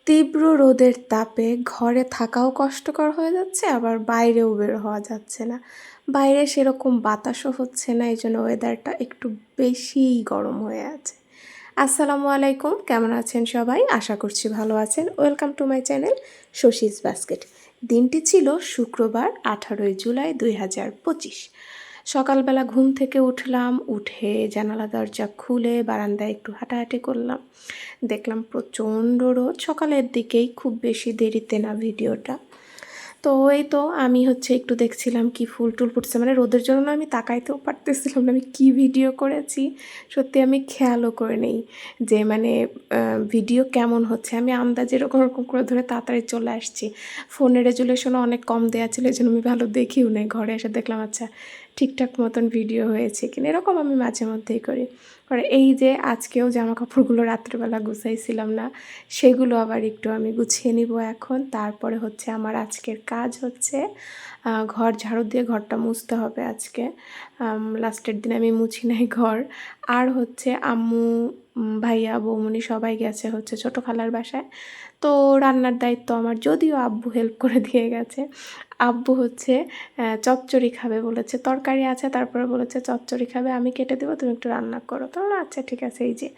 তীব্র রোদের তাপে ঘরে থাকাও কষ্টকর হয়ে যাচ্ছে, আবার বাইরেও বের হওয়া যাচ্ছে না। বাইরে সেরকম বাতাসও হচ্ছে না, এই জন্য ওয়েদারটা একটু বেশিই গরম হয়ে আছে। আসসালামু আলাইকুম, কেমন আছেন সবাই? আশা করছি ভালো আছেন। Welcome to my channel Shashi's basket. দিনটি ছিল শুক্রবার 18ই জুলাই 2025। সকালবেলা ঘুম থেকে উঠলাম, উঠে জানালা দরজা খুলে বারান্দায় একটু হাঁটাহাঁটি করলাম। দেখলাম প্রচণ্ড রোদ, সকালের দিকেই, খুব বেশি দেরিতে না ভিডিওটা। তো এই তো আমি একটু দেখছিলাম কি ফুল টুল ফুটছে, মানে রোদের জন্য আমি তাকাইতেও পারতেছিলাম না আমি কি ভিডিও করেছি। সত্যি আমি খেয়ালও করে নেই যে মানে ভিডিও কেমন হচ্ছে। আমি আন্দাজে এরকম এরকম করে ধরে তাড়াতাড়ি চলে আসছি। ফোনের রেজুলেশনও অনেক কম দেওয়া ছিল, এই জন্য আমি ভালো দেখিও নেই। ঘরে এসে দেখলাম আচ্ছা ঠিকঠাক মতন ভিডিও হয়েছে কিনা। এরকম আমি মাঝে মধ্যেই করি। আর এই যে আজকেও জামা কাপড়গুলো রাত্রেবেলা গুছাইছিলাম না, সেগুলো আবার একটু আমি গুছিয়ে নিব এখন। তারপরে আমার আজকের কাজ ঘর ঝাড়ু দিয়ে ঘরটা মুছতে হবে আজকে। লাস্টের দিন আমি মুছি নাই ঘর। আর আম্মু, ভাইয়া, বৌমনি সবাই গেছে ছোটো খালার বাসায়। তো রান্নার দায়িত্ব আমার, যদিও আব্বু হেল্প করে দিয়ে গেছে। আব্বু চচ্চড়ি খাবে বলেছে, তরকারি আছে, তারপরে বলেছে চচ্চড়ি খাবে, আমি কেটে দেবো, তুমি একটু রান্না করো। তো আচ্ছা ঠিক আছে। এই যে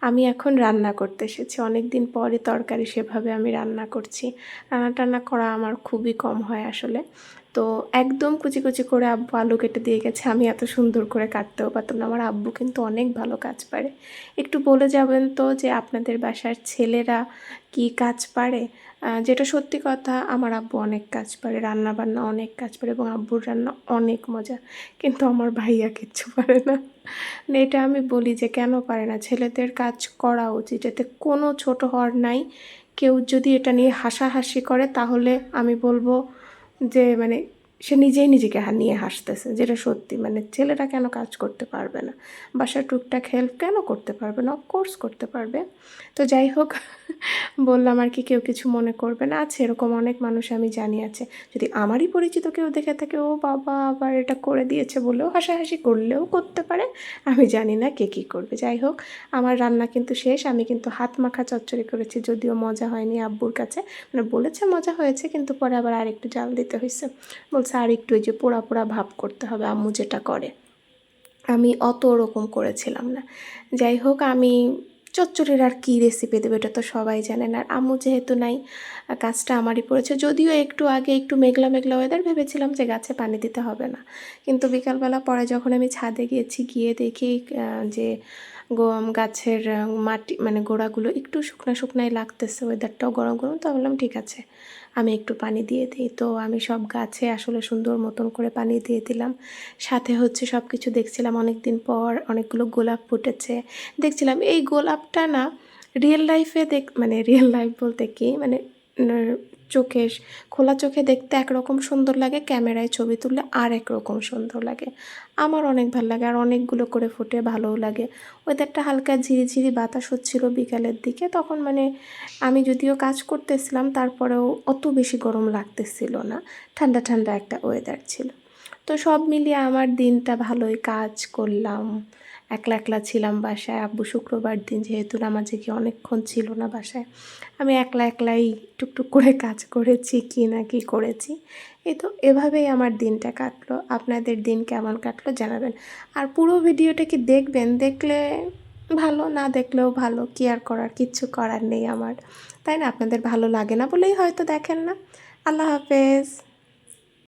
আমি এখন রান্না করতে এসেছি, অনেক দিন পরে তরকারি সেভাবে আমি রান্না করছি। রান্না টান্না করা আমার খুবই কম হয় আসলে। তো একদম কুচি কুচি করে আব্বু আলু কেটে দিয়ে গেছে, আমি এত সুন্দর করে কাটতেও পারতাম না। আমার আব্বু কিন্তু অনেক ভালো কাজ পারে। একটু বলে যাবেন তো যে আপনাদের বাসার ছেলেরা কি কাজ পারে? যেটা সত্যি কথা, আমার আব্বু অনেক কাজ পারে, রান্না বান্না অনেক কাজ পারে, এবং আব্বুর রান্না অনেক মজা। কিন্তু আমার ভাইয়া কিচ্ছু পারে না। এটা আমি বলি যে কেন পারে না, ছেলেদের কাজ করা উচিত, এতে কোনো ছোট হওয়ার নাই। কেউ যদি এটা নিয়ে হাসাহাসি করে তাহলে আমি বলবো যে মানে সে নিজেই নিজেকে নিয়ে হাসতেছে, যেটা সত্যি। মানে ছেলেরা কেন কাজ করতে পারবে না? বাসার টুকটাক হেল্প কেন করতে পারবে না? অফকোর্স করতে পারবে। তো যাই হোক, বললাম আর কি, কেউ কিছু মনে করবে না। আছে এরকম অনেক মানুষ আমি জানি আছে, যদি আমারই পরিচিত কেউ দেখে থাকে, ও বাবা আবার এটা করে দিয়েছে বলেও হাসাহাসি করলেও করতে পারে। আমি জানি না কে কী করবে। যাই হোক, আমার রান্না কিন্তু শেষ। আমি কিন্তু হাত মাখা চচ্চড়ি করেছি, যদিও মজা হয়নি আব্বুর কাছে। মানে বলেছে মজা হয়েছে, কিন্তু পরে আবার আরেকটু জাল দিতে হয়েছে। বলছে আর একটু ওই যে পোড়া পোড়া ভাব করতে হবে, আম্মু যেটা করে। আমি অত ওরকম করেছিলাম না। যাই হোক, আমি চচ্চড়ির আর কী রেসিপি দেবো এটা তো সবাই জানেন। আর আম্মু যেহেতু নাই, কাজটা আমারই পড়েছে। যদিও একটু আগে একটু মেঘলা মেঘলা ওয়েদার, ভেবেছিলাম যে গাছে পানি দিতে হবে না। কিন্তু বিকালবেলা পরে যখন আমি ছাদে গিয়েছি, গিয়ে দেখি যে গাছের মাটি মানে গোড়াগুলো একটু শুকনা শুকনাই লাগতেছে, ওয়েদারটাও গরম গরম। তো বললাম ঠিক আছে, আমি একটু পানি দিয়ে দিই। তো আমি সব গাছে আসলে সুন্দর মতন করে পানি দিয়ে দিলাম। সাথে সব কিছু দেখছিলাম, অনেক দিন পর অনেকগুলো গোলাপ ফুটেছে। দেখছিলাম এই গোলাপটা না রিয়েল লাইফে মানে রিয়েল লাইফ বলতে কি, মানে চোখে, খোলা চোখে দেখতে একরকম সুন্দর লাগে, ক্যামেরায় ছবি তুললে আর একরকম সুন্দর লাগে। আমার অনেক ভালো লাগে, আর অনেকগুলো করে ফুটে, ভালোও লাগে। ওয়েদারটা হালকা ঝিরিঝিরি বাতাস হচ্ছিল বিকালের দিকে, তখন মানে আমি যদিও কাজ করতেছিলাম, তারপরেও অত বেশি গরম লাগতেছিল না, ঠান্ডা ঠান্ডা একটা ওয়েদার ছিল। তো সব মিলিয়ে আমার দিনটা ভালোই, কাজ করলাম। একলা একলা ছিলাম বাসায়। আব্বু শুক্রবার দিন যেহেতু নামাজে গিয়ে অনেকক্ষণ ছিল না বাসায়, আমি একলা একলাই টুকটুক করে কাজ করেছি, কি না কি করেছি। এই তো এভাবেই আমার দিনটা কাটলো। আপনাদের দিন কেমন কাটলো জানাবেন। আর পুরো ভিডিওটা কি দেখবেন, দেখলে ভালো, না দেখলেও ভালো, কি আর করার, কিচ্ছু করার নেই আমার, তাই না? আপনাদের ভালো লাগে না বলেই হয়তো দেখেন না। আল্লাহ হাফেজ।